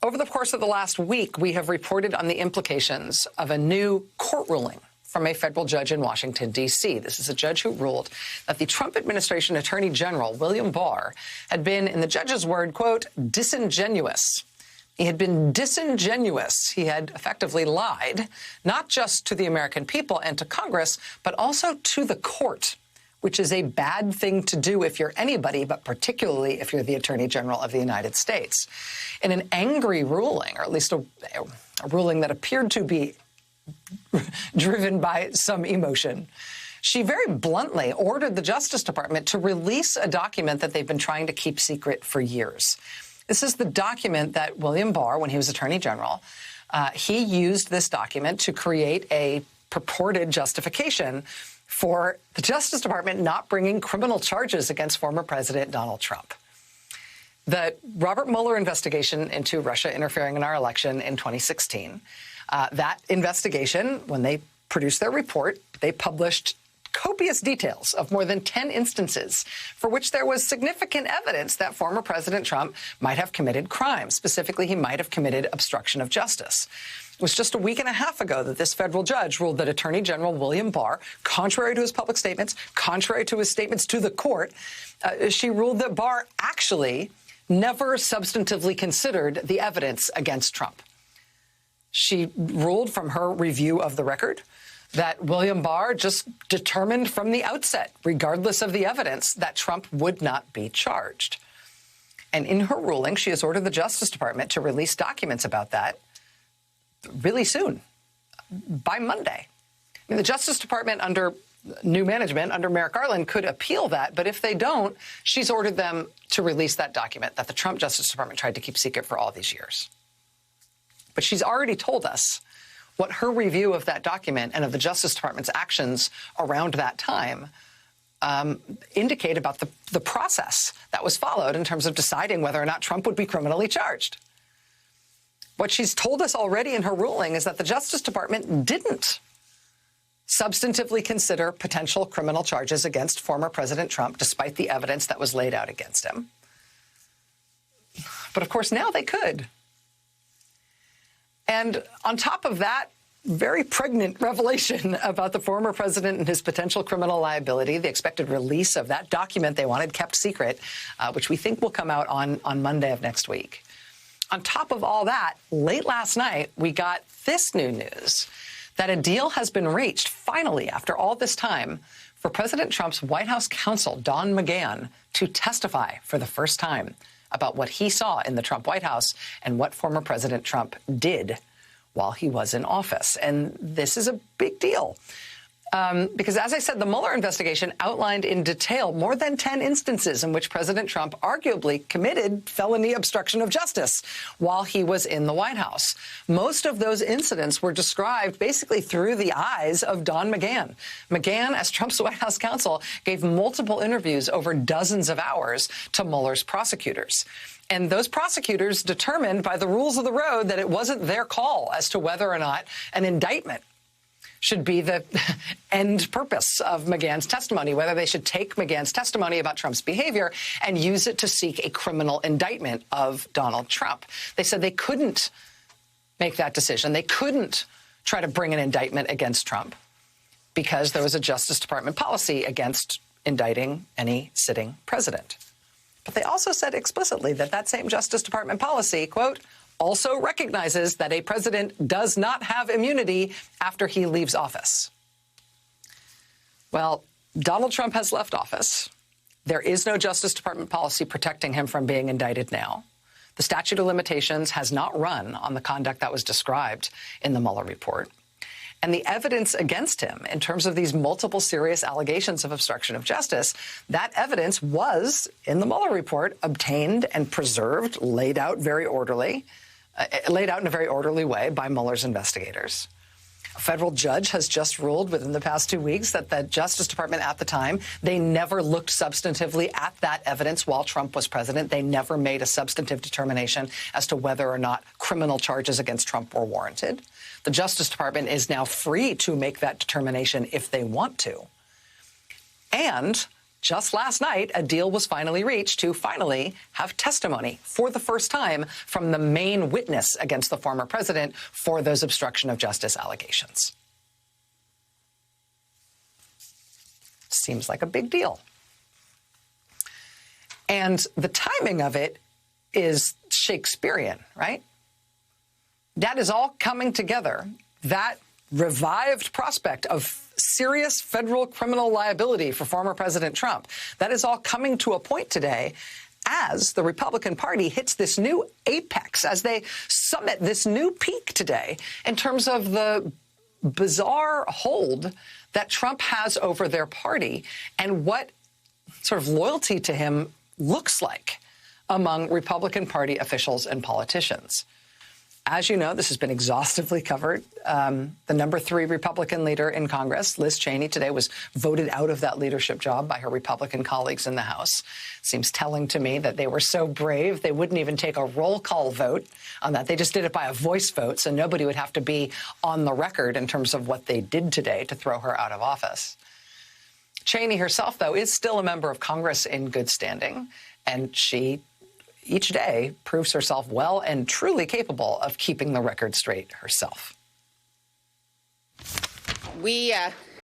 Over the course of the last week, we have reported on the implications of a new court ruling from a federal judge in Washington, D.C. This is a judge who ruled that the Trump administration Attorney General William Barr had been, in the judge's word, quote, disingenuous. He had been disingenuous. He had effectively lied, not just to the American people and to Congress, but also to the court, which is a bad thing to do if you're anybody, but particularly if you're the Attorney General of the United States. In an angry ruling, or at least a ruling that appeared to be driven by some emotion, she very bluntly ordered the Justice Department to release a document that they've been trying to keep secret for years. This is the document that William Barr, when he was Attorney General, he used this document to create a purported justification for the Justice Department not bringing criminal charges against former President Donald Trump. The Robert Mueller investigation into Russia interfering in our election in 2016, that investigation, when they produced their report, they published copious details of more than 10 instances for which there was significant evidence that former President Trump might have committed crimes. Specifically, he might have committed obstruction of justice. It was just a week and a half ago that this federal judge ruled that Attorney General William Barr, contrary to his public statements, contrary to his statements to the court, she ruled that Barr actually never substantively considered the evidence against Trump. She ruled from her review of the record that William Barr just determined from the outset, regardless of the evidence, that Trump would not be charged. And in her ruling, she has ordered the Justice Department to release documents about that really soon, by Monday. I mean, the Justice Department, under new management, under Merrick Garland, could appeal that. But if they don't, she's ordered them to release that document that the Trump Justice Department tried to keep secret for all these years. But she's already told us what her review of that document and of the Justice Department's actions around that time indicate about the process that was followed in terms of deciding whether or not Trump would be criminally charged. What she's told us already in her ruling is that the Justice Department didn't substantively consider potential criminal charges against former President Trump, despite the evidence that was laid out against him. But of course, now they could. And on top of that very pregnant revelation about the former president and his potential criminal liability, the expected release of that document they wanted kept secret, which we think will come out on Monday of next week. On top of all that, late last night, we got this new news that a deal has been reached, finally, after all this time, for President Trump's White House counsel, Don McGahn, to testify for the first time about what he saw in the Trump White House and what former President Trump did while he was in office. And this is a big deal. Because, as I said, the Mueller investigation outlined in detail more than 10 instances in which President Trump arguably committed felony obstruction of justice while he was in the White House. Most of those incidents were described basically through the eyes of Don McGahn. McGahn, as Trump's White House counsel, gave multiple interviews over dozens of hours to Mueller's prosecutors. And those prosecutors determined by the rules of the road that it wasn't their call as to whether or not an indictment should be the end purpose of McGahn's testimony, whether they should take McGahn's testimony about Trump's behavior and use it to seek a criminal indictment of Donald Trump. They said they couldn't make that decision. They couldn't try to bring an indictment against Trump because there was a Justice Department policy against indicting any sitting president. But they also said explicitly that that same Justice Department policy, quote, also recognizes that a president does not have immunity after he leaves office. Well, Donald Trump has left office. There is no Justice Department policy protecting him from being indicted now. The statute of limitations has not run on the conduct that was described in the Mueller report. And the evidence against him in terms of these multiple serious allegations of obstruction of justice, that evidence was, in the Mueller report, obtained and preserved, laid out in a very orderly way by Mueller's investigators. A federal judge has just ruled within the past 2 weeks that the Justice Department at the time, they never looked substantively at that evidence while Trump was president. They never made a substantive determination as to whether or not criminal charges against Trump were warranted. The Justice Department is now free to make that determination if they want to. And just last night, a deal was finally reached to finally have testimony for the first time from the main witness against the former president for those obstruction of justice allegations. Seems like a big deal. And the timing of it is Shakespearean, right? That is all coming together. That revived prospect of serious federal criminal liability for former President Trump, that is all coming to a point today as the Republican Party hits this new apex, as they summit this new peak today in terms of the bizarre hold that Trump has over their party and what sort of loyalty to him looks like among Republican Party officials and politicians. As you know, this has been exhaustively covered. The number 3 Republican leader in Congress, Liz Cheney, today was voted out of that leadership job by her Republican colleagues in the House. Seems telling to me that they were so brave they wouldn't even take a roll call vote on that. They just did it by a voice vote, so nobody would have to be on the record in terms of what they did today to throw her out of office. Cheney herself, though, is still a member of Congress in good standing, and she each day proves herself well and truly capable of keeping the record straight herself. We